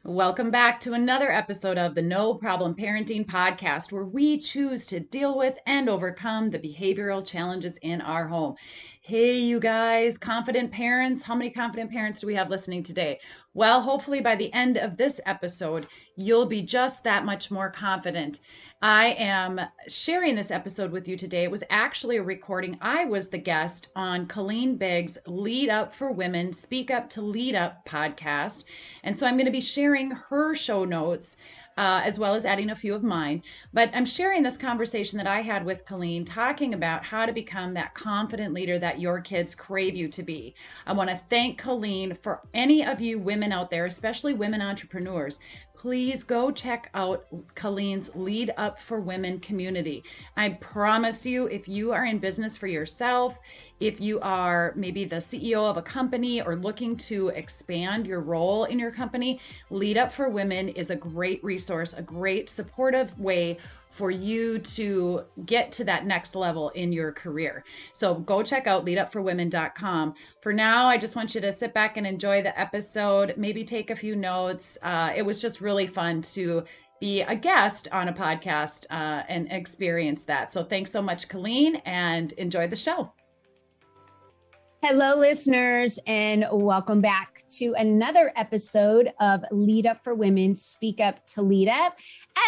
Welcome back to another episode of the No Problem Parenting Podcast, where we choose to deal with and overcome the behavioral challenges in our home. Hey, you guys, confident parents. How many confident parents do we have listening today? Well, hopefully by the end of this episode, you'll be just that much more confident. I am sharing this episode with you today. It was actually a recording. I was the guest on Colleen Biggs' Lead Up for Women, Speak Up to Lead Up podcast. And so I'm going to be sharing her show notes as well as adding a few of mine. But I'm sharing this conversation that I had with Colleen, talking about how to become that confident leader that your kids crave you to be. I want to thank Colleen. For any of you women out there, especially women entrepreneurs, please go check out Colleen's Lead Up for Women community. I promise you, if you are in business for yourself, if you are maybe the CEO of a company or looking to expand your role in your company, Lead Up for Women is a great resource, a great supportive way for you to get to that next level in your career. So go check out leadupforwomen.com. For now, I just want you to sit back and enjoy the episode, maybe take a few notes. It was just really fun to be a guest on a podcast and experience that. So thanks so much, Colleen, and enjoy the show. Hello, listeners, and welcome back to another episode of Lead Up for Women, Speak Up to Lead Up.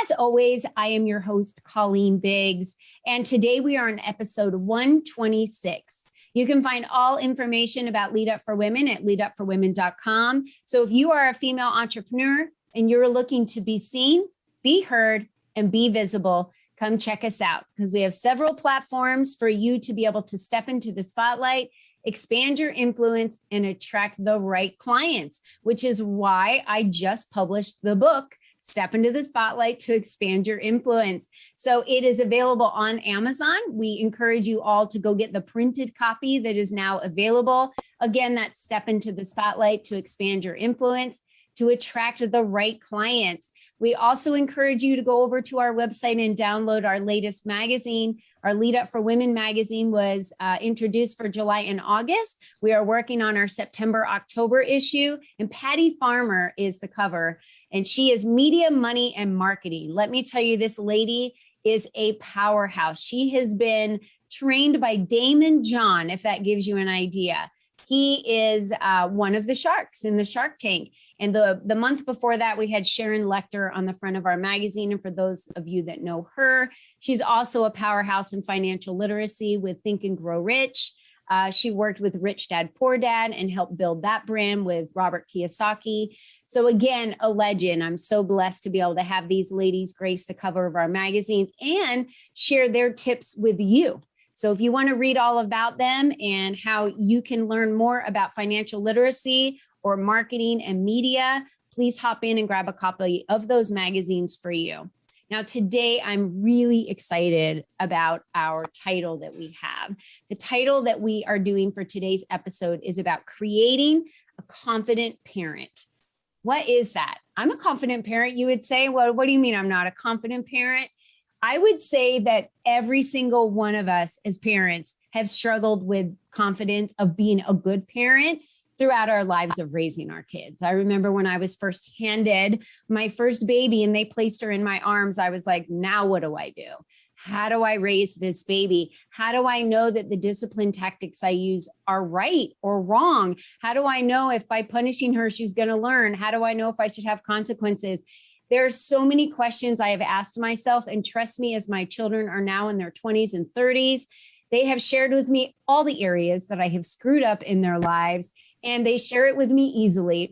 As always, I am your host, Colleen Biggs, and today we are on episode 126. You can find all information about Lead Up for Women at leadupforwomen.com. So if you are a female entrepreneur and you're looking to be seen, be heard, and be visible, come check us out because we have several platforms for you to be able to step into the spotlight, expand your influence, and attract the right clients, which is why I just published the book, Step into the Spotlight to Expand Your Influence. So it is available on Amazon. We encourage you all to go get the printed copy that is now available. Again, that's Step into the Spotlight to Expand Your Influence, to attract the right clients. We also encourage you to go over to our website and download our latest magazine. Our Lead Up for Women magazine was introduced for July and August. We are working on our September, October issue, and Patty Farmer is the cover, and she is media, money, and marketing. Let me tell you, this lady is a powerhouse. She has been trained by Damon John, if that gives you an idea. He is one of the sharks in the Shark Tank. And the month before that, we had Sharon Lecter on the front of our magazine. And for those of you that know her, she's also a powerhouse in financial literacy with Think and Grow Rich. She worked with Rich Dad, Poor Dad and helped build that brand with Robert Kiyosaki. So again, a legend. I'm so blessed to be able to have these ladies grace the cover of our magazines and share their tips with you. So if you want to read all about them and how you can learn more about financial literacy or marketing and media, please hop in and grab a copy of those magazines for you. Now, today, I'm really excited about our title that we have. The title that we are doing for today's episode is about creating a confident parent. What is that? I'm a confident parent, you would say. Well, what do you mean I'm not a confident parent? I would say that every single one of us as parents have struggled with confidence of being a good parent throughout our lives of raising our kids. I remember when I was first handed my first baby and they placed her in my arms, I was like, now what do I do? How do I raise this baby? How do I know that the discipline tactics I use are right or wrong? How do I know if by punishing her, she's going to learn? How do I know if I should have consequences? There are so many questions I have asked myself, and trust me, as my children are now in their 20s and 30s, they have shared with me all the areas that I have screwed up in their lives, and they share it with me easily.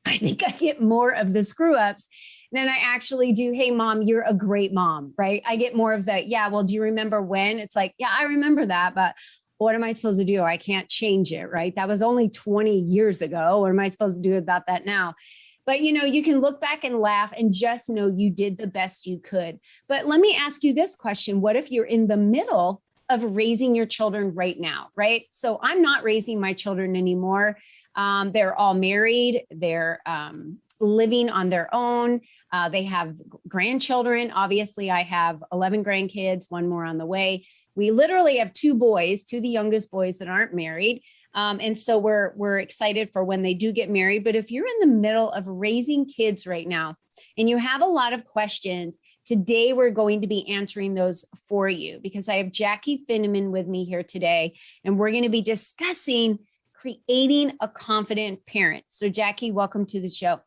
I think I get more of the screw ups than I actually do. Hey, mom, you're a great mom, right? I get more of the, yeah, well, do you remember when? It's like, yeah, I remember that, but what am I supposed to do? I can't change it, right? That was only 20 years ago. What am I supposed to do about that now? But, you know, you can look back and laugh and just know you did the best you could. But let me ask you this question. What if you're in the middle of raising your children right now, right? So I'm not raising my children anymore. They're all married. They're living on their own. They have grandchildren. Obviously, I have 11 grandkids, one more on the way. We literally have two boys, two of the youngest boys that aren't married. And so we're excited for when they do get married. But if you're in the middle of raising kids right now and you have a lot of questions, today we're going to be answering those for you because I have Jaci Finneman with me here today, and we're going to be discussing creating a confident parent. So Jaci, welcome to the show.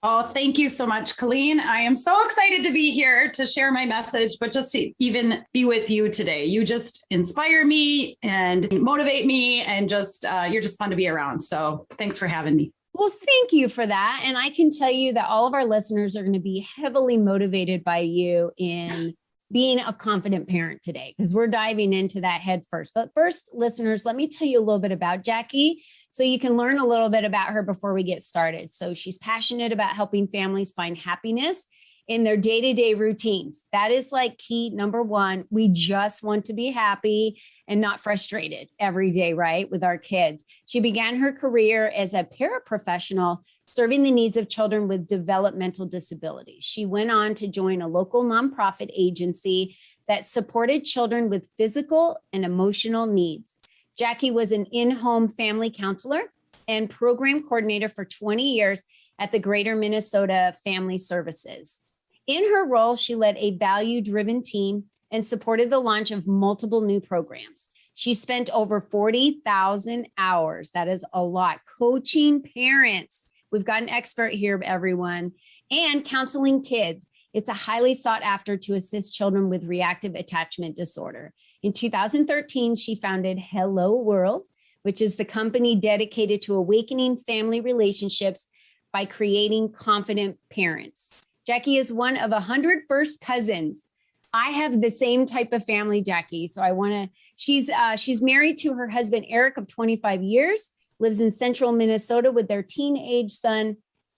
Oh, thank you so much, Colleen. I am so excited to be here to share my message, but just to even be with you today. You just inspire me and motivate me, and just you're just fun to be around. So thanks for having me. Well, thank you for that. And I can tell you that all of our listeners are going to be heavily motivated by you in being a confident parent today, because we're diving into that head first. But first, listeners, let me tell you a little bit about Jaci so you can learn a little bit about her before we get started. So she's passionate about helping families find happiness in their day-to-day routines. That is like key number one. We just want to be happy and not frustrated every day, right? With our kids. She began her career as a paraprofessional serving the needs of children with developmental disabilities. She went on to join a local nonprofit agency that supported children with physical and emotional needs. Jaci was an in-home family counselor and program coordinator for 20 years at the Greater Minnesota Family Services. In her role, she led a value-driven team and supported the launch of multiple new programs. She spent over 40,000 hours, that is a lot, coaching parents. We've got an expert here, everyone, and counseling kids. It's a highly sought after to assist children with reactive attachment disorder. In 2013, she founded Hello World, which is the company dedicated to awakening family relationships by creating confident parents. Jaci is one of 100 first cousins. I have the same type of family, Jaci. So she's married to her husband, Eric, of 25 years, lives in central Minnesota with their teenage son,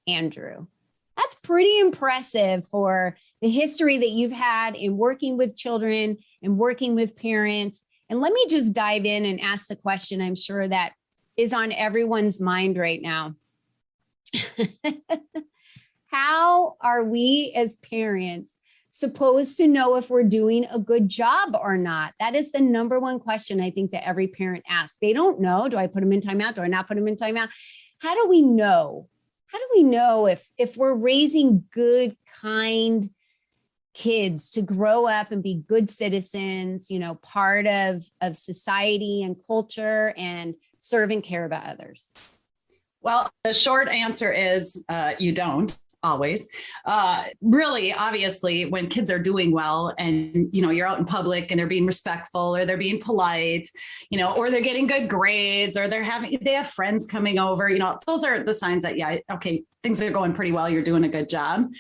Andrew. That's pretty impressive for the history that you've had in working with children and working with parents. And let me just dive in and ask the question I'm sure that is on everyone's mind right now. How are we as parents supposed to know if we're doing a good job or not? That is the number one question I think that every parent asks. They don't know. Do I put them in timeout? Do I not put them in timeout? How do we know? How do we know if we're raising good, kind kids to grow up and be good citizens, part of society and culture and serve and care about others? Well, the short answer is you don't. Always. Really, obviously, when kids are doing well and, you're out in public and they're being respectful or they're being polite, or they're getting good grades or they have friends coming over, those are the signs that, yeah, okay, things are going pretty well. You're doing a good job.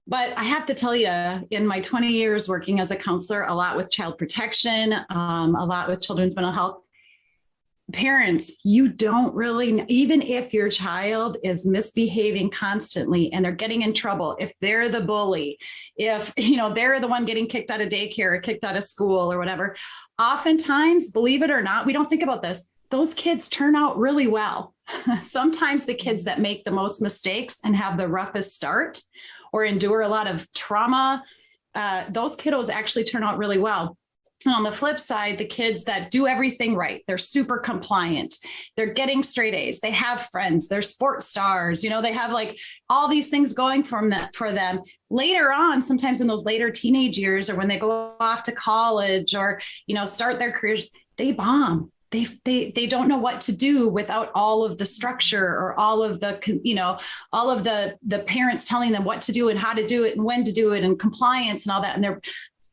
But I have to tell you, in my 20 years working as a counselor, a lot with child protection, a lot with children's mental health, parents, you don't really, even if your child is misbehaving constantly and they're getting in trouble, if they're the bully, if, they're the one getting kicked out of daycare or kicked out of school or whatever, oftentimes, believe it or not, we don't think about this, those kids turn out really well. Sometimes the kids that make the most mistakes and have the roughest start or endure a lot of trauma, those kiddos actually turn out really well. And on the flip side, the kids that do everything right, they're super compliant, they're getting straight A's, they have friends, they're sports stars, they have like all these things going for them. Later on, sometimes in those later teenage years or when they go off to college or, start their careers, they bomb. They don't know what to do without all of the structure or all of the parents telling them what to do and how to do it and when to do it and compliance and all that. And they're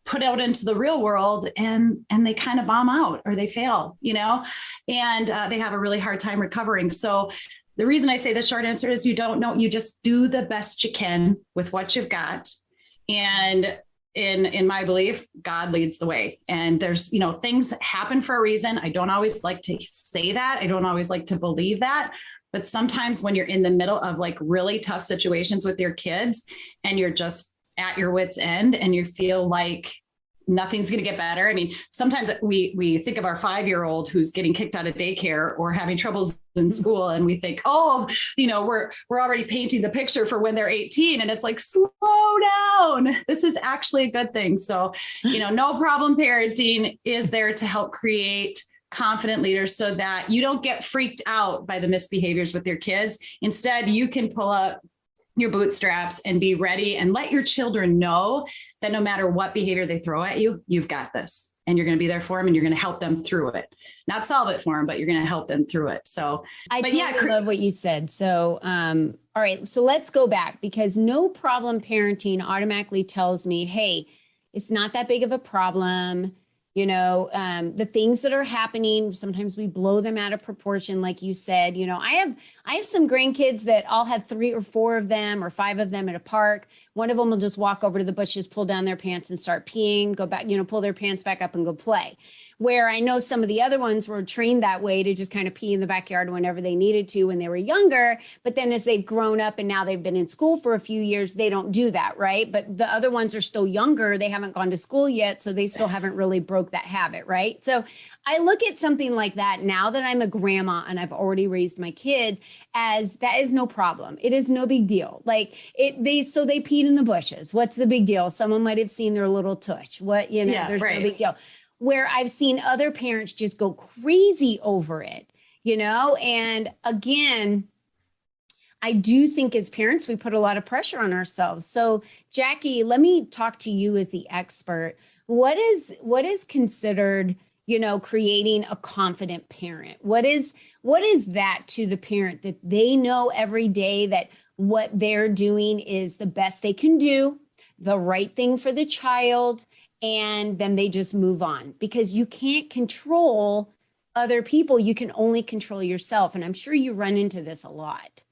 put out into the real world and they kind of bomb out or they fail, and they have a really hard time recovering. So the reason I say the short answer is you don't know, you just do the best you can with what you've got. And in my belief, God leads the way. And there's, things happen for a reason. I don't always like to say that. I don't always like to believe that. But sometimes when you're in the middle of like really tough situations with your kids and you're just at your wit's end and you feel like nothing's going to get better. I mean, sometimes we think of our 5-year-old who's getting kicked out of daycare or having troubles in school. And we think, we're already painting the picture for when they're 18. And it's like, slow down. This is actually a good thing. So, no problem parenting is there to help create confident leaders so that you don't get freaked out by the misbehaviors with your kids. Instead, you can pull up your bootstraps and be ready and let your children know that no matter what behavior they throw at you, you've got this and you're going to be there for them and you're going to help them through it. Not solve it for them, but you're going to help them through it. So I love what you said. So, all right, so let's go back, because no problem parenting automatically tells me, hey, it's not that big of a problem. The things that are happening, sometimes we blow them out of proportion. Like you said, I have some grandkids that I'll have 3 or 4 of them or 5 of them at a park. One of them will just walk over to the bushes, pull down their pants and start peeing, go back, pull their pants back up and go play. Where I know some of the other ones were trained that way to just kind of pee in the backyard whenever they needed to when they were younger. But then as they've grown up and now they've been in school for a few years, they don't do that, right? But the other ones are still younger. They haven't gone to school yet, so they still haven't really broke that habit, right? So I look at something like that now that I'm a grandma and I've already raised my kids, as that is no problem. It is no big deal. Like they peed in the bushes. What's the big deal? Someone might have seen their little tush. There's no big deal. Where I've seen other parents just go crazy over it, and again, I do think as parents, we put a lot of pressure on ourselves. So Jaci, let me talk to you as the expert. What is considered, creating a confident parent? What is that to the parent, that they know every day that what they're doing is the best they can do, the right thing for the child, and then they just move on? Because you can't control other people. You can only control yourself. And I'm sure you run into this a lot.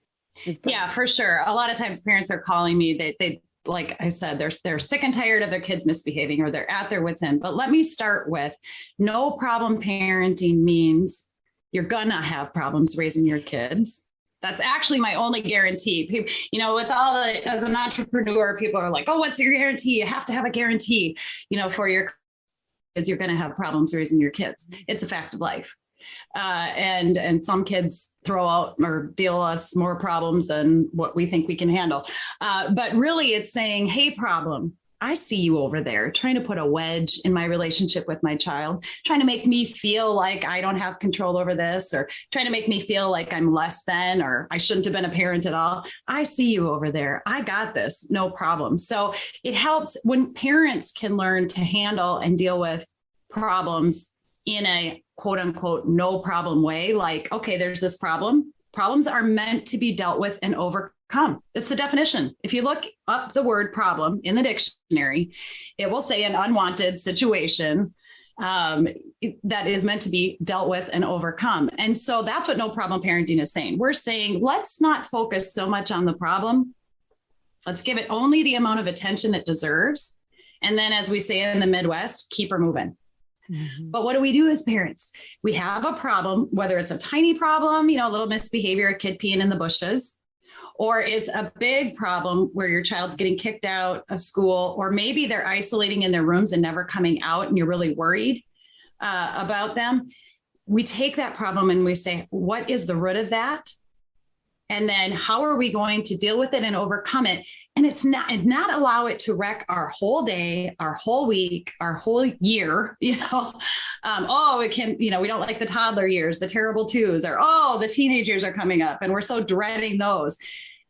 Yeah, for sure. A lot of times parents are calling me, they like I said, they're sick and tired of their kids misbehaving, or they're at their wits' end. But let me start with, no problem parenting means you're gonna have problems raising your kids. That's actually my only guarantee. With all the, as an entrepreneur, people are like, oh, what's your guarantee? You have to have a guarantee, for your, because you're going to have problems raising your kids. It's a fact of life. And some kids throw out or deal us more problems than what we think we can handle. But really it's saying, hey, problem, I see you over there trying to put a wedge in my relationship with my child, trying to make me feel like I don't have control over this, or trying to make me feel like I'm less than, or I shouldn't have been a parent at all. I see you over there. I got this, no problem. So it helps when parents can learn to handle and deal with problems in a quote unquote, no problem way. Like, okay, there's this problem. Problems are meant to be dealt with and overcome. It's the definition. If you look up the word problem in the dictionary, it will say an unwanted situation that is meant to be dealt with and overcome. And so that's what no problem parenting is saying. We're saying, let's not focus so much on the problem. Let's give it only the amount of attention it deserves. And then, as we say in the Midwest, keep her moving. Mm-hmm. But what do we do as parents? We have a problem, whether it's a tiny problem, a little misbehavior, a kid peeing in the bushes, or it's a big problem where your child's getting kicked out of school, or maybe they're isolating in their rooms and never coming out, and you're really worried about them. We take that problem and we say, what is the root of that? And then how are we going to deal with it and overcome it? And it's not allow it to wreck our whole day, our whole week, our whole year, it can, we don't like the toddler years, the terrible twos, or, the teenage years are coming up and we're so dreading those.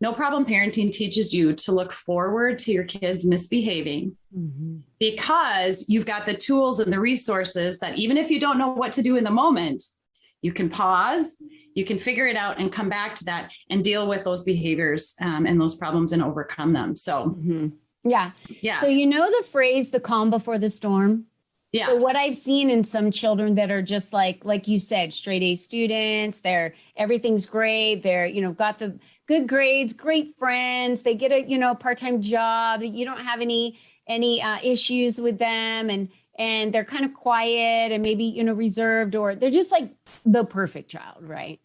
No problem parenting teaches you to look forward to your kids misbehaving, mm-hmm. because you've got the tools and the resources that even if you don't know what to do in the moment, you can pause, you can figure it out and come back to that and deal with those behaviors and those problems and overcome them. So, mm-hmm. Yeah. So, the phrase, the calm before the storm. Yeah. So what I've seen in some children that are just like you said, straight A students, everything's great. They're, got the good grades, great friends. They get a, part-time job. You don't have any issues with them. And they're kind of quiet and maybe, reserved, or they're just like the perfect child, right?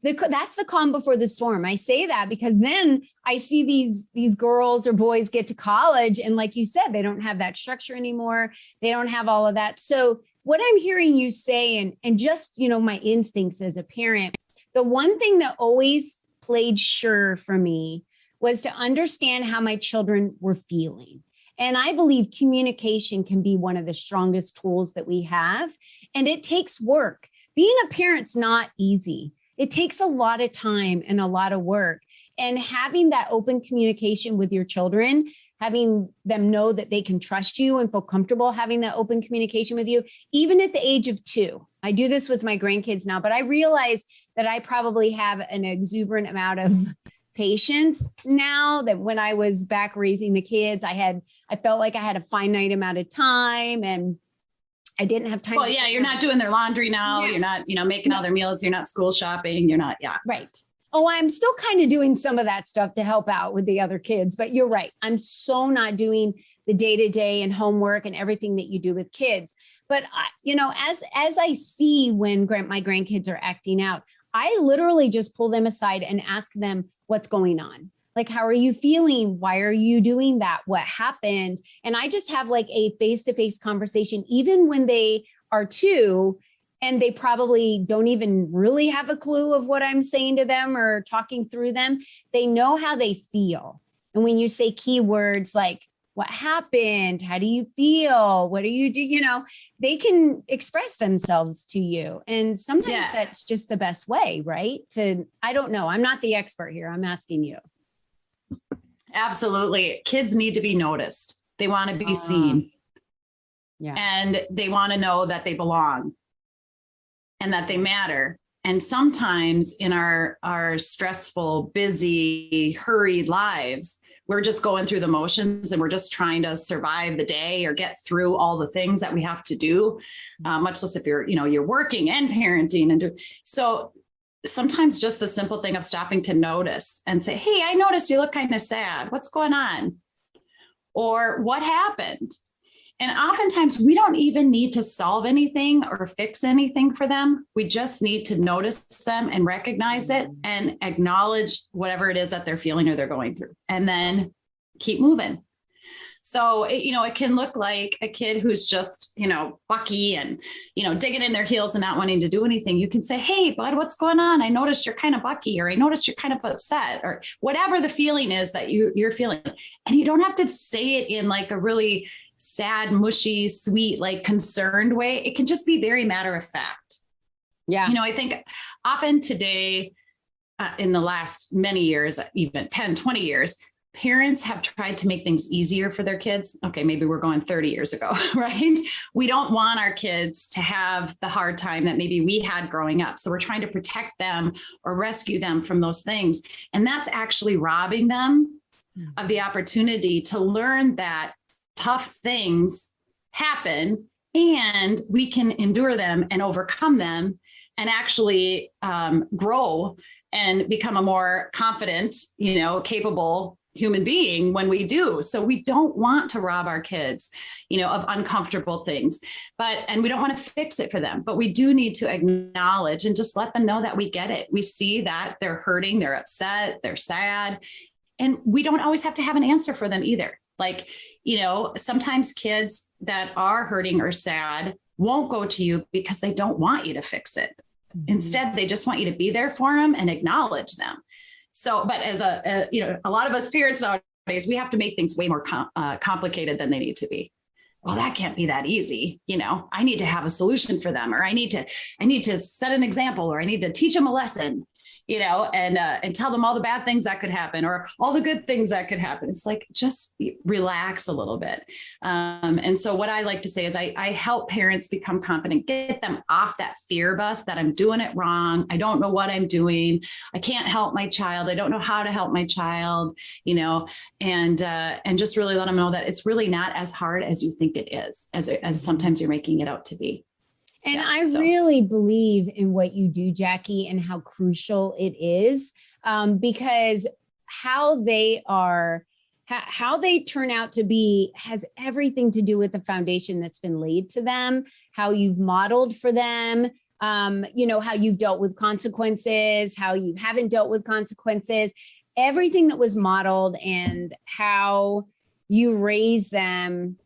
That's the calm before the storm. I say that because then I see these girls or boys get to college, and like you said, they don't have that structure anymore. They don't have all of that. So what I'm hearing you say, and just, my instincts as a parent, the one thing that always played sure for me was to understand how my children were feeling. And I believe communication can be one of the strongest tools that we have. And it takes work, being a parent's not easy. It takes a lot of time and a lot of work. And having that open communication with your children, having them know that they can trust you and feel comfortable having that open communication with you, even at the age of 2. I do this with my grandkids now, but I realize that I probably have an exuberant amount of patience now that when I was back raising the kids, I felt like I had a finite amount of time and I didn't have time. Well, yeah, you're not doing their laundry now. Yeah. You're not, making all their meals. You're not school shopping. You're not. Yeah. Right. Oh, I'm still kind of doing some of that stuff to help out with the other kids, but you're right. I'm so not doing the day-to-day and homework and everything that you do with kids. But as I see when my grandkids are acting out, I literally just pull them aside and ask them what's going on. Like, how are you feeling? Why are you doing that? What happened? And I just have like a face-to-face conversation, even when they are 2, and they probably don't even really have a clue of what I'm saying to them or talking through them. They know how they feel. And when you say keywords like, what happened? How do you feel? What do you do? They can express themselves to you. And sometimes that's just the best way, right? I don't know. I'm not the expert here. I'm asking you. Absolutely. Kids need to be noticed. They want to be seen. Yeah. And they want to know that they belong and that they matter. And sometimes in our stressful, busy, hurried lives, we're just going through the motions and we're just trying to survive the day or get through all the things that we have to do, much less if you're working and parenting. So sometimes just the simple thing of stopping to notice and say, hey, I noticed you look kind of sad. What's going on? Or what happened? And oftentimes we don't even need to solve anything or fix anything for them. We just need to notice them and recognize it and acknowledge whatever it is that they're feeling or they're going through, and then keep moving. So, it can look like a kid who's just, bucky and, digging in their heels and not wanting to do anything. You can say, hey, bud, what's going on? I noticed you're kind of bucky, or I noticed you're kind of upset, or whatever the feeling is that you're feeling. And you don't have to say it in like a really sad, mushy, sweet, like concerned way. It can just be very matter of fact. Yeah. I think often today, in the last many years, even 10, 20 years, parents have tried to make things easier for their kids. Okay, maybe we're going 30 years ago, right? We don't want our kids to have the hard time that maybe we had growing up. So we're trying to protect them or rescue them from those things. And that's actually robbing them of the opportunity to learn that tough things happen and we can endure them and overcome them and actually grow and become a more confident, capable human being when we do. So we don't want to rob our kids, of uncomfortable things, and we don't want to fix it for them, but we do need to acknowledge and just let them know that we get it. We see that they're hurting, they're upset, they're sad, and we don't always have to have an answer for them either. Like, sometimes kids that are hurting or sad won't go to you because they don't want you to fix it. Mm-hmm. Instead, they just want you to be there for them and acknowledge them. So, but as a lot of us parents nowadays, we have to make things way more complicated than they need to be. Well, that can't be that easy. I need to have a solution for them, or I need to set an example, or I need to teach them a lesson, and tell them all the bad things that could happen or all the good things that could happen. It's like, just relax a little bit. And so what I like to say is I help parents become confident, get them off that fear bus that I'm doing it wrong. I don't know what I'm doing. I can't help my child. I don't know how to help my child, and just really let them know that it's really not as hard as you think it is, as sometimes you're making it out to be. And I really believe in what you do, Jaci, and how crucial it is, because how they turn out to be has everything to do with the foundation that's been laid to them, how you've modeled for them, how you've dealt with consequences, how you haven't dealt with consequences, everything that was modeled and how you raise them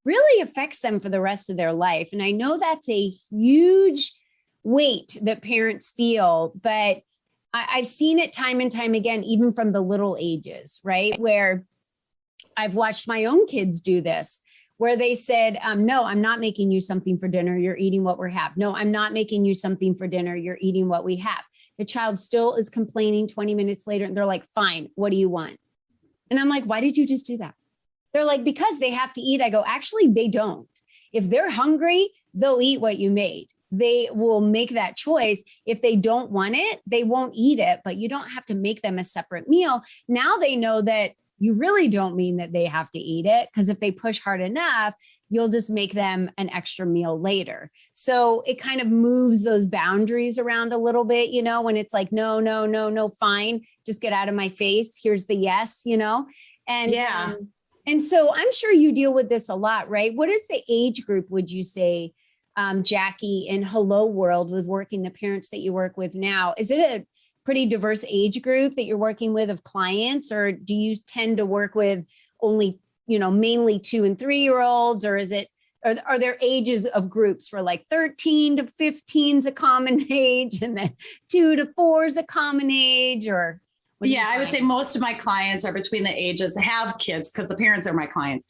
really affects them for the rest of their life. And I know that's a huge weight that parents feel, but I've seen it time and time again, even from the little ages, right? Where I've watched my own kids do this, where they said, no, I'm not making you something for dinner. You're eating what we have. No, I'm not making you something for dinner. You're eating what we have. The child still is complaining 20 minutes later. And they're like, fine, what do you want? And I'm like, why did you just do that? They're like, because they have to eat. I go, actually, they don't. If they're hungry, they'll eat what you made. They will make that choice. If they don't want it, they won't eat it, but you don't have to make them a separate meal. Now they know that you really don't mean that they have to eat it, because if they push hard enough, you'll just make them an extra meal later. So it kind of moves those boundaries around a little bit, you know, when it's like, no, no, no, no, fine, just get out of my face. Here's the yes, you know? And yeah. And so I'm sure you deal with this a lot, right? What is the age group, would you say, Jaci, in Hello World, with working the parents that you work with now? Is it a pretty diverse age group that you're working with of clients, or do you tend to work with only, you know, mainly 2 and 3-year-olds, or is it, are there ages of groups for like 13 to 15 is a common age, and then 2 to 4 is a common age, or? Yeah, I would say most of my clients are between the ages, have kids, because the parents are my clients.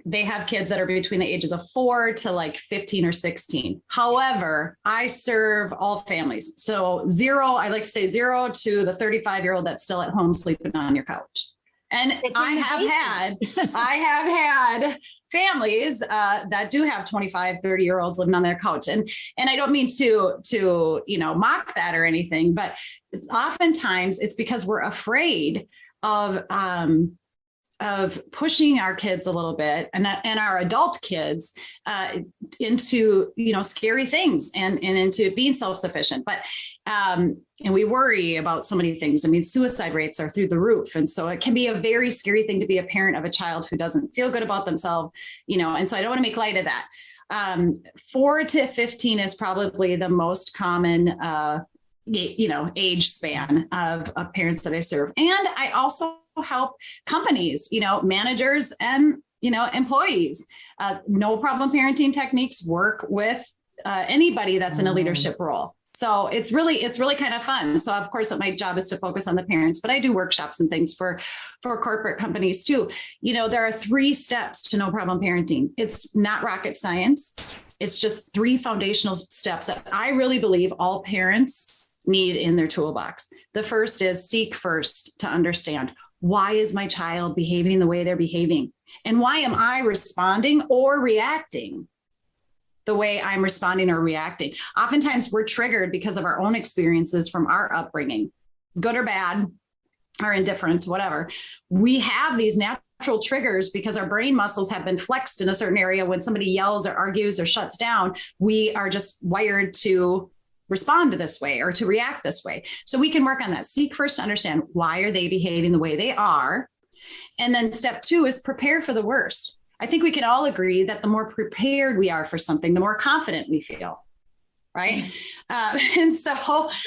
They have kids that are between the ages of 4 to like 15 or 16. However, I serve all families. So I like to say 0 to the 35-year-old that's still at home sleeping on your couch. And I have had families that do have 25, 30-year-olds living on their couch. And I don't mean to, you know, mock that or anything, but oftentimes it's because we're afraid of pushing our kids a little bit and our adult kids into, you know, scary things and into being self-sufficient. But and we worry about so many things. I mean, suicide rates are through the roof. And so it can be a very scary thing to be a parent of a child who doesn't feel good about themselves, you know, and so I don't want to make light of that. 4 to 15 is probably the most common, you know, age span of parents that I serve. And I also help companies, you know, managers and, you know, employees. No problem parenting techniques work with anybody that's in a leadership role. So it's really kind of fun. So of course, my job is to focus on the parents, but I do workshops and things for corporate companies too. You know, there are 3 steps to no problem parenting. It's not rocket science. It's just 3 foundational steps that I really believe all parents need in their toolbox. The first is seek first to understand, why is my child behaving the way they're behaving? And why am I responding or reacting the way I'm responding or reacting? Oftentimes we're triggered because of our own experiences from our upbringing, good or bad, or indifferent, whatever. We have these natural triggers because our brain muscles have been flexed in a certain area. When somebody yells or argues or shuts down, we are just wired to respond to this way or to react this way. So we can work on that. Seek first to understand, why are they behaving the way they are? And then step 2 is prepare for the worst. I think we can all agree that the more prepared we are for something, the more confident we feel. Right. And so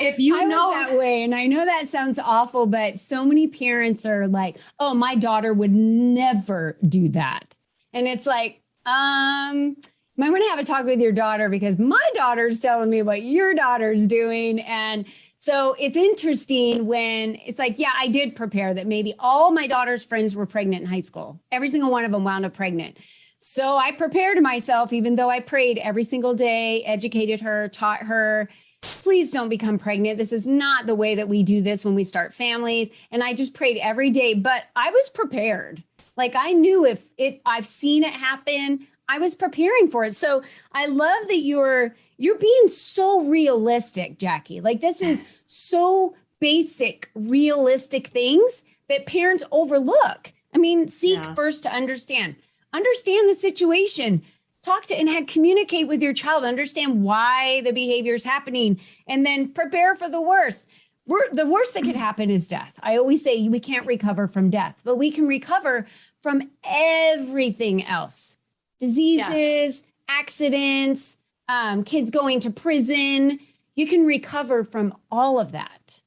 if you know that way, and I know that sounds awful, but so many parents are like, oh, my daughter would never do that. And it's like, might want to have a talk with your daughter, because my daughter's telling me what your daughter's doing. And so it's interesting when it's like, yeah, I did prepare that maybe all my daughter's friends were pregnant in high school. Every single one of them wound up pregnant. So I prepared myself, even though I prayed every single day, educated her, taught her, please don't become pregnant. This is not the way that we do this when we start families. And I just prayed every day, but I was prepared. Like I knew I've seen it happen. I was preparing for it. So I love that you're being so realistic, Jaci. Like this is so basic, realistic things that parents overlook. I mean, seek first to understand the situation, talk to and communicate with your child, understand why the behavior is happening, and then prepare for the worst. The worst that could happen is death. I always say we can't recover from death, but we can recover from everything else. Diseases, accidents, kids going to prison. You can recover from all of that.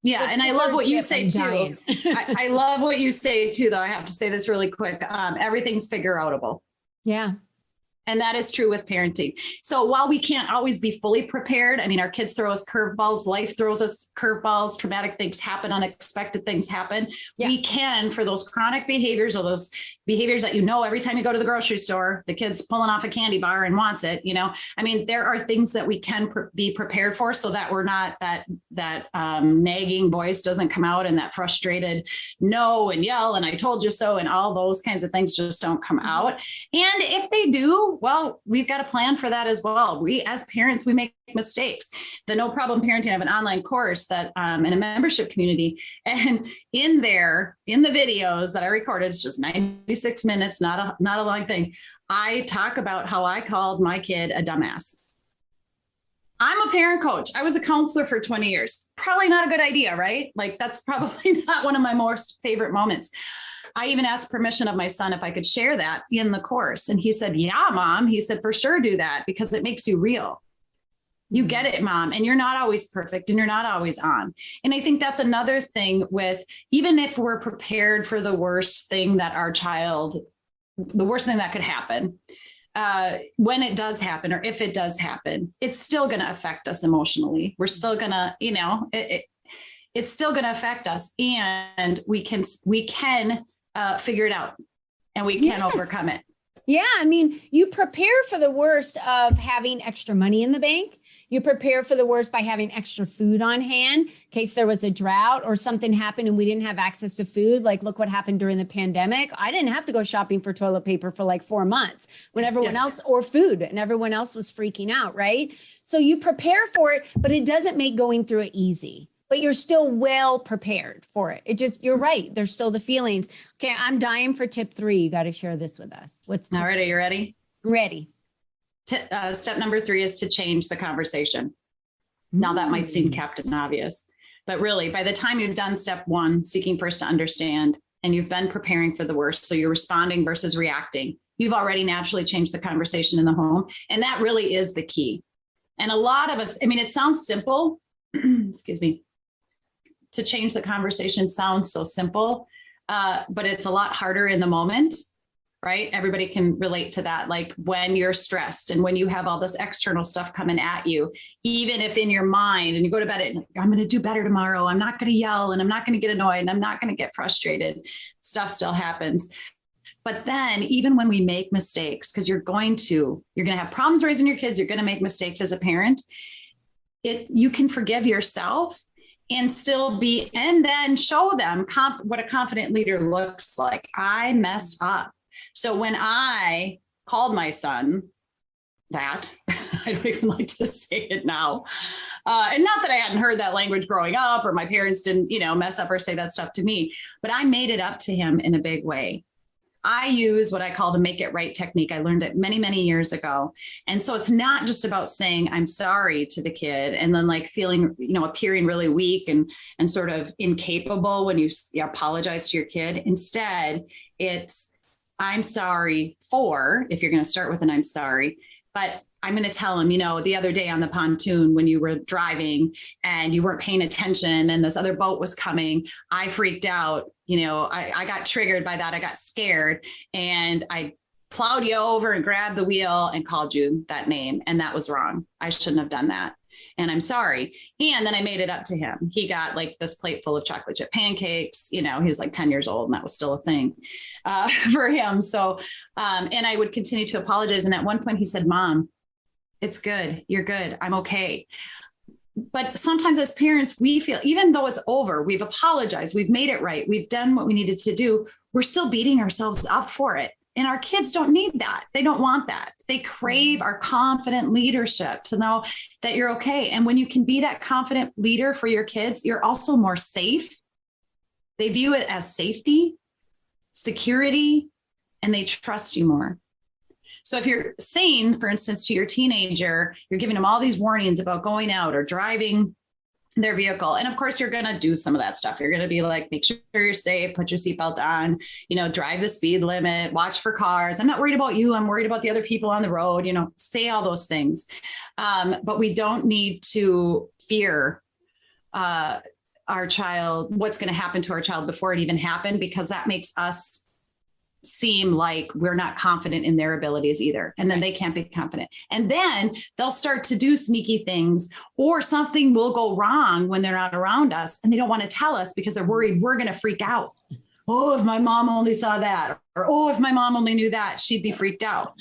Yeah. And I love what you say too. I love what you say too, though. I have to say this really quick. Everything's figure outable. Yeah. And that is true with parenting. So while we can't always be fully prepared, I mean, our kids throw us curveballs, life throws us curveballs, traumatic things happen, unexpected things happen. Yeah. We can, for those chronic behaviors or those behaviors that, every time you go to the grocery store, the kid's pulling off a candy bar and wants it, I mean, there are things that we can be prepared for so that we're not that nagging voice doesn't come out and that frustrated no and yell and I told you so and all those kinds of things just don't come out. And if they do, well, we've got a plan for that as well. We, as parents, we make mistakes. The No Problem Parenting, I have an online course that in a membership community, and in there, in the videos that I recorded, it's just 96 minutes, not a long thing. I talk about how I called my kid a dumbass. I'm a parent coach. I was a counselor for 20 years. Probably not a good idea, right? Like that's probably not one of my most favorite moments. I even asked permission of my son if I could share that in the course. And he said, yeah, Mom. He said, for sure, do that because it makes you real. You get it, Mom. And you're not always perfect and you're not always on. And I think that's another thing with, even if we're prepared for the worst thing that the worst thing that could happen, when it does happen, or if it does happen, it's still going to affect us emotionally. We're still going to, it's still going to affect us, and we can figure it out, and we can overcome it. Yeah. I mean, you prepare for the worst of having extra money in the bank. You prepare for the worst by having extra food on hand in case there was a drought or something happened and we didn't have access to food. Like, look what happened during the pandemic. I didn't have to go shopping for toilet paper for like 4 months when everyone else, or food, and everyone else was freaking out, right? So you prepare for it, but it doesn't make going through it easy. But you're still well prepared for it. You're right. There's still the feelings. Okay, I'm dying for tip 3. You got to share this with us. All right, are you ready? I'm ready. Step number 3 is to change the conversation. Now that might seem Captain Obvious, but really by the time you've done step 1, seeking first to understand, and you've been preparing for the worst, so you're responding versus reacting, you've already naturally changed the conversation in the home. And that really is the key. And a lot of us, I mean, it sounds simple, excuse me, to change the conversation sounds so simple, but it's a lot harder in the moment, right? Everybody can relate to that. Like when you're stressed and when you have all this external stuff coming at you, even if in your mind and you go to bed and I'm going to do better tomorrow, I'm not going to yell and I'm not going to get annoyed and I'm not going to get frustrated, stuff still happens. But then even when we make mistakes, because you're going to have problems raising your kids, you're going to make mistakes as a parent, you can forgive yourself and still and then show them what a confident leader looks like. I messed up. So when I called my son that, I don't even like to say it now. And not that I hadn't heard that language growing up or my parents didn't, mess up or say that stuff to me, but I made it up to him in a big way. I use what I call the make it right technique. I learned it many, many years ago. And so it's not just about saying I'm sorry to the kid and then like feeling, appearing really weak and sort of incapable when you apologize to your kid. Instead, it's I'm sorry for, if you're going to start with an I'm sorry, but I'm going to tell him, the other day on the pontoon when you were driving and you weren't paying attention and this other boat was coming, I freaked out. I got triggered by that. I got scared and I plowed you over and grabbed the wheel and called you that name. And that was wrong. I shouldn't have done that. And I'm sorry. And then I made it up to him. He got like this plate full of chocolate chip pancakes. He was like 10 years old and that was still a thing for him. So, and I would continue to apologize. And at one point he said, Mom, it's good. You're good. I'm okay. But sometimes as parents, we feel, even though it's over, we've apologized, we've made it right, we've done what we needed to do, we're still beating ourselves up for it. And our kids don't need that. They don't want that. They crave our confident leadership to know that you're okay. And when you can be that confident leader for your kids, you're also more safe. They view it as safety, security, and they trust you more. So if you're saying, for instance, to your teenager, you're giving them all these warnings about going out or driving their vehicle. And of course, you're going to do some of that stuff. You're going to be like, make sure you're safe, put your seatbelt on, drive the speed limit, watch for cars. I'm not worried about you. I'm worried about the other people on the road, say all those things. But we don't need to fear our child, what's going to happen to our child before it even happened, because that makes us seem like we're not confident in their abilities either. And then they can't be confident. And then they'll start to do sneaky things, or something will go wrong when they're not around us and they don't want to tell us because they're worried we're going to freak out. Oh, if my mom only saw that, or, oh, if my mom only knew that, she'd be freaked out.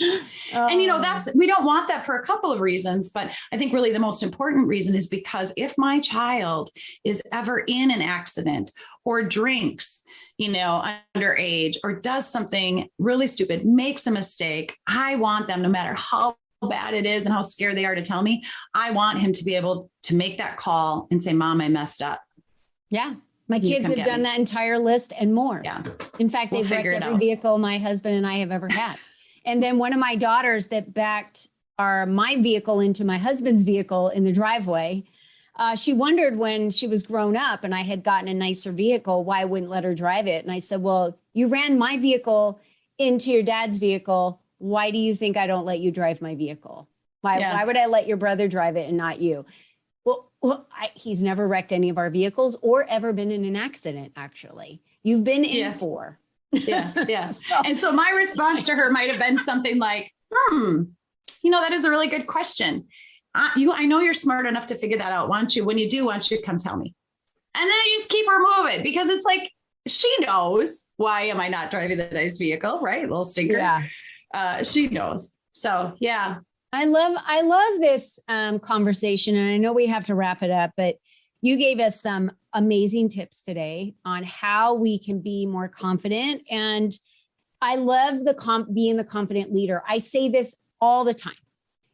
And, we don't want that for a couple of reasons, but I think really the most important reason is because if my child is ever in an accident or drinks, underage, or does something really stupid, makes a mistake, I want them, no matter how bad it is and how scared they are to tell me, I want him to be able to make that call and say, Mom, I messed up. Yeah. My kids have done that entire list and more. Yeah. In fact, they've wrecked every vehicle my husband and I have ever had. And then one of my daughters that backed my vehicle into my husband's vehicle in the driveway, she wondered when she was grown up and I had gotten a nicer vehicle, why I wouldn't let her drive it. And I said, well, you ran my vehicle into your dad's vehicle. Why do you think I don't let you drive my vehicle? Why would I let your brother drive it and not you? He's never wrecked any of our vehicles or ever been in an accident, actually. You've been in 4. Yeah. And so my response to her might have been something like, that is a really good question. I know you're smart enough to figure that out. Why don't you, when you do, why don't you come tell me? And then you just keep her moving, because it's like, she knows, why am I not driving the nice vehicle? Right. Little stinker. Yeah. She knows. So, yeah. I love this conversation, and I know we have to wrap it up, but you gave us some amazing tips today on how we can be more confident. And I love being the confident leader. I say this all the time.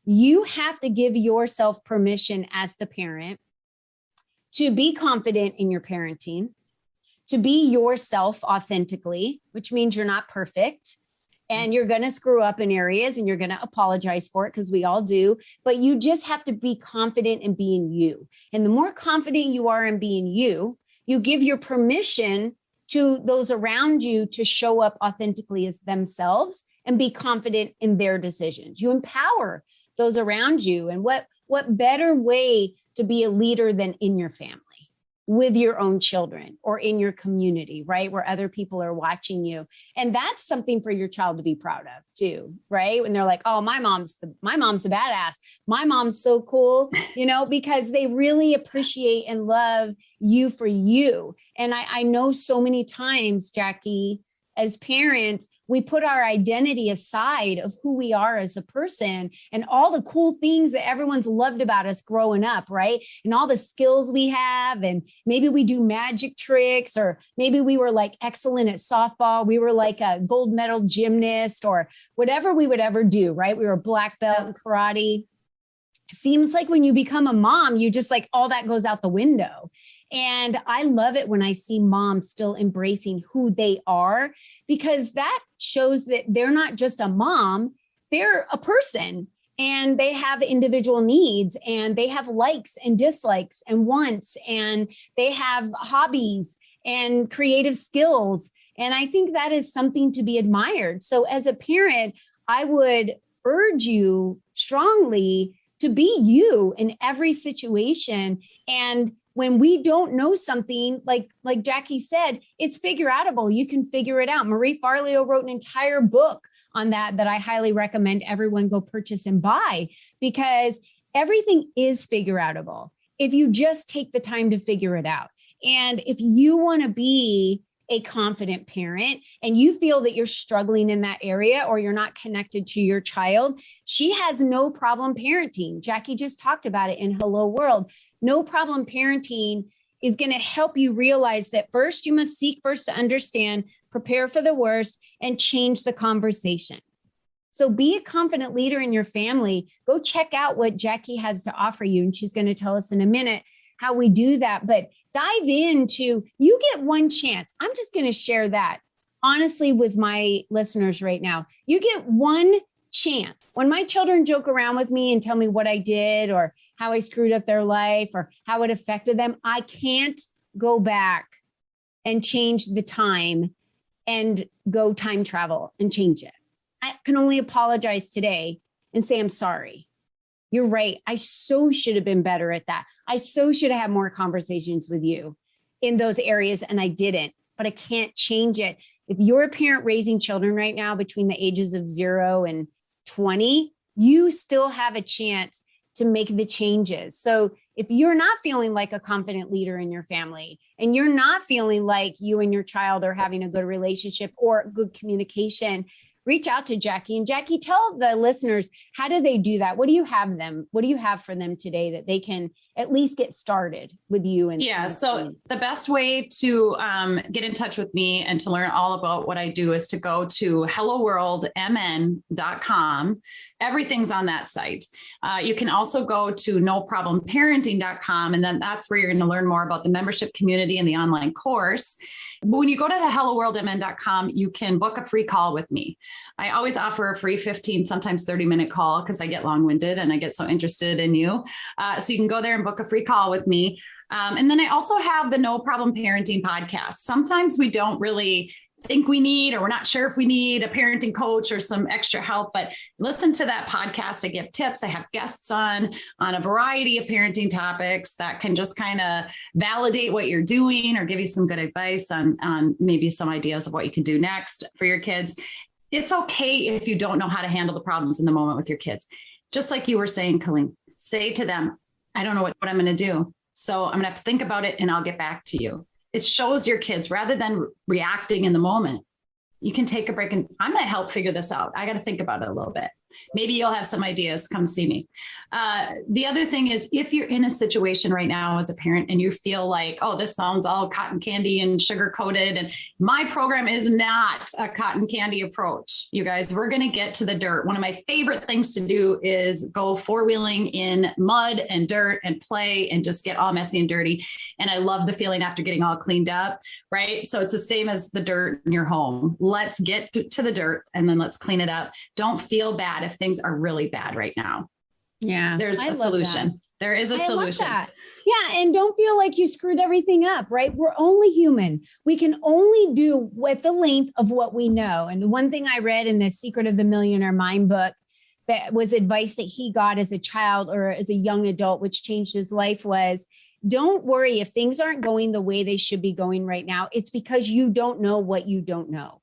You have to give yourself permission as the parent to be confident in your parenting, to be yourself authentically, which means you're not perfect. And you're going to screw up in areas and you're going to apologize for it, because we all do. But you just have to be confident in being you. And the more confident you are in being you, you give your permission to those around you to show up authentically as themselves and be confident in their decisions. You empower those around you. And what better way to be a leader than in your family, with your own children, or in your community, right? Where other people are watching you. And that's something for your child to be proud of too, right? When they're like, oh, my mom's a badass. My mom's so cool, because they really appreciate and love you for you. And I know so many times, Jaci, as parents, we put our identity aside of who we are as a person and all the cool things that everyone's loved about us growing up, right? And all the skills we have, and maybe we do magic tricks, or maybe we were like excellent at softball. We were like a gold medal gymnast, or whatever we would ever do, right? We were a black belt in karate. Seems like when you become a mom, you just like all that goes out the window. And I love it when I see moms still embracing who they are, because that shows that they're not just a mom, they're a person, and they have individual needs, and they have likes and dislikes and wants, and they have hobbies and creative skills. And I think that is something to be admired. So as a parent, I would urge you strongly to be you in every situation. And when we don't know something, like Jaci said, it's figure outable. You can figure it out. Marie Forleo wrote an entire book on that I highly recommend everyone go purchase and buy, because everything is figure outable if you just take the time to figure it out. And if you want to be a confident parent and you feel that you're struggling in that area, or you're not connected to your child, she has no problem parenting. Jaci just talked about it in Hello World. No problem parenting is going to help you realize that first, you must seek first to understand, prepare for the worst, and change the conversation. So be a confident leader in your family. Go check out what Jaci has to offer you. And she's going to tell us in a minute how we do that. But dive into, you get one chance. I'm just going to share that honestly with my listeners right now. You get one chance. When my children joke around with me and tell me what I did, or how I screwed up their life, or how it affected them, I can't go back and change the time and go time travel and change it. I can only apologize today and say, I'm sorry. You're right. I so should have been better at that. I so should have had more conversations with you in those areas, and I didn't. but I can't change it. If you're a parent raising children right now between the ages of 0 and 20, you still have a chance to make the changes. So if you're not feeling like a confident leader in your family, and you're not feeling like you and your child are having a good relationship or good communication, reach out to Jaci. And Jaci, tell the listeners, how do they do that? What do you have for them today that they can at least get started with you? So the best way to get in touch with me and to learn all about what I do is to go to helloworldmn.com. Everything's on that site. You can also go to noproblimparenting.com, and then that's where you're going to learn more about the membership community and the online course. But when you go to the helloworldmn.com, you can book a free call with me. I always offer a free 15, sometimes 30-minute call because I get long-winded and I get so interested in you. So you can go there and book a free call with me. And then I also have the No Problem Parenting podcast. Sometimes we don't really think we need, or we're not sure if we need a parenting coach or some extra help, but listen to that podcast. I give tips. I have guests on a variety of parenting topics that can just kind of validate what you're doing or give you some good advice on maybe some ideas of what you can do next for your kids. It's okay if you don't know how to handle the problems in the moment with your kids. Just like you were saying, Colleen, say to them, I don't know what I'm going to do. So I'm going to have to think about it and I'll get back to you. It shows your kids, rather than reacting in the moment, you can take a break and I'm going to help figure this out. I got to think about it a little bit. Maybe you'll have some ideas. Come see me. The other thing is, if you're in a situation right now as a parent and you feel like, oh, this sounds all cotton candy and sugar coated, and my program is not a cotton candy approach. You guys, we're going to get to the dirt. One of my favorite things to do is go four-wheeling in mud and dirt and play and just get all messy and dirty. And I love the feeling after getting all cleaned up, right? So it's the same as the dirt in your home. Let's get to the dirt and then let's clean it up. Don't feel bad if things are really bad right now. Yeah. There's a solution. That. There is a solution. Yeah. And don't feel like you screwed everything up, right? We're only human. We can only do at the length of what we know. And one thing I read in the Secret of the Millionaire Mind book that was advice that he got as a child or as a young adult, which changed his life, was don't worry if things aren't going the way they should be going right now. It's because you don't know what you don't know.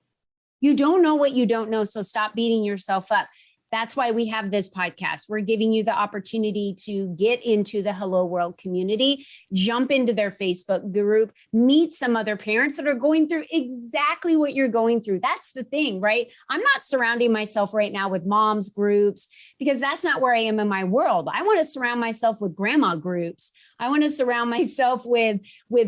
You don't know what you don't know. So stop beating yourself up. That's why we have this podcast. We're giving you the opportunity to get into the Hello World community, jump into their Facebook group, meet some other parents that are going through exactly what you're going through. That's the thing, right? I'm not surrounding myself right now with moms groups because that's not where I am in my world. I want to surround myself with grandma groups. I want to surround myself with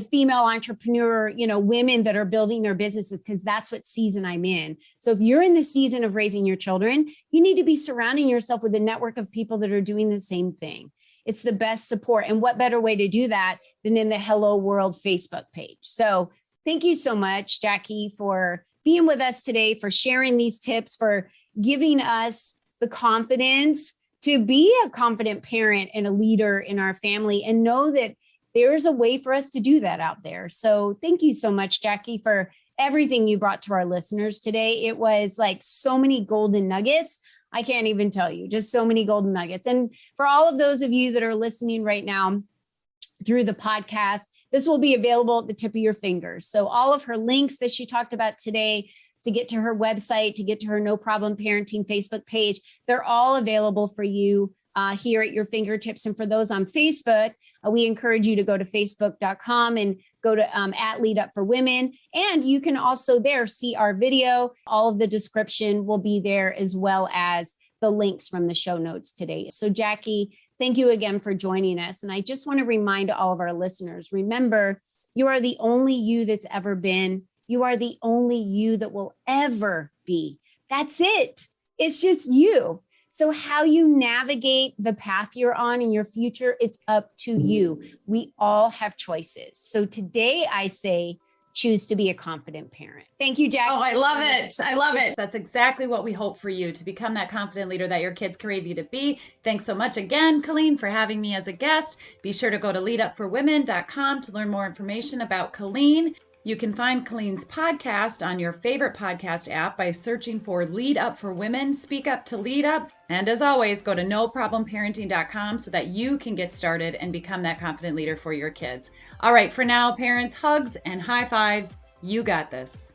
female entrepreneur, women that are building their businesses because that's what season I'm in. So if you're in the season of raising your children, you need to be surrounding yourself with a network of people that are doing the same thing. It's the best support. And what better way to do that than in the Hello World Facebook page? So thank you so much, Jaci, for being with us today, for sharing these tips, for giving us the confidence to be a confident parent and a leader in our family and know that there's a way for us to do that out there. So thank you so much, Jaci, for everything you brought to our listeners today. It was like so many golden nuggets. I can't even tell you, just so many golden nuggets. And for all of those of you that are listening right now through the podcast, this will be available at the tip of your fingers. So all of her links that she talked about today, to get to her website, to get to her No Problem Parenting Facebook page, they're all available for you here at your fingertips. And for those on Facebook, we encourage you to go to facebook.com and go to at Lead Up for Women. And you can also there see our video. All of the description will be there, as well as the links from the show notes today. So Jaci, thank you again for joining us. And I just want to remind all of our listeners, remember, you are the only you that's ever been. You are the only you that will ever be. That's it. It's just you. So how you navigate the path you're on in your future, it's up to you. We all have choices. So today I say, choose to be a confident parent. Thank you, Jaci. Oh, I love it. I love it. That's exactly what we hope for you, to become that confident leader that your kids crave you to be. Thanks so much again, Colleen, for having me as a guest. Be sure to go to leadupforwomen.com to learn more information about Colleen. You can find Colleen's podcast on your favorite podcast app by searching for Lead Up for Women, Speak Up to Lead Up. And as always, go to noproblimparenting.com so that you can get started and become that confident leader for your kids. All right, for now, parents, hugs and high fives. You got this.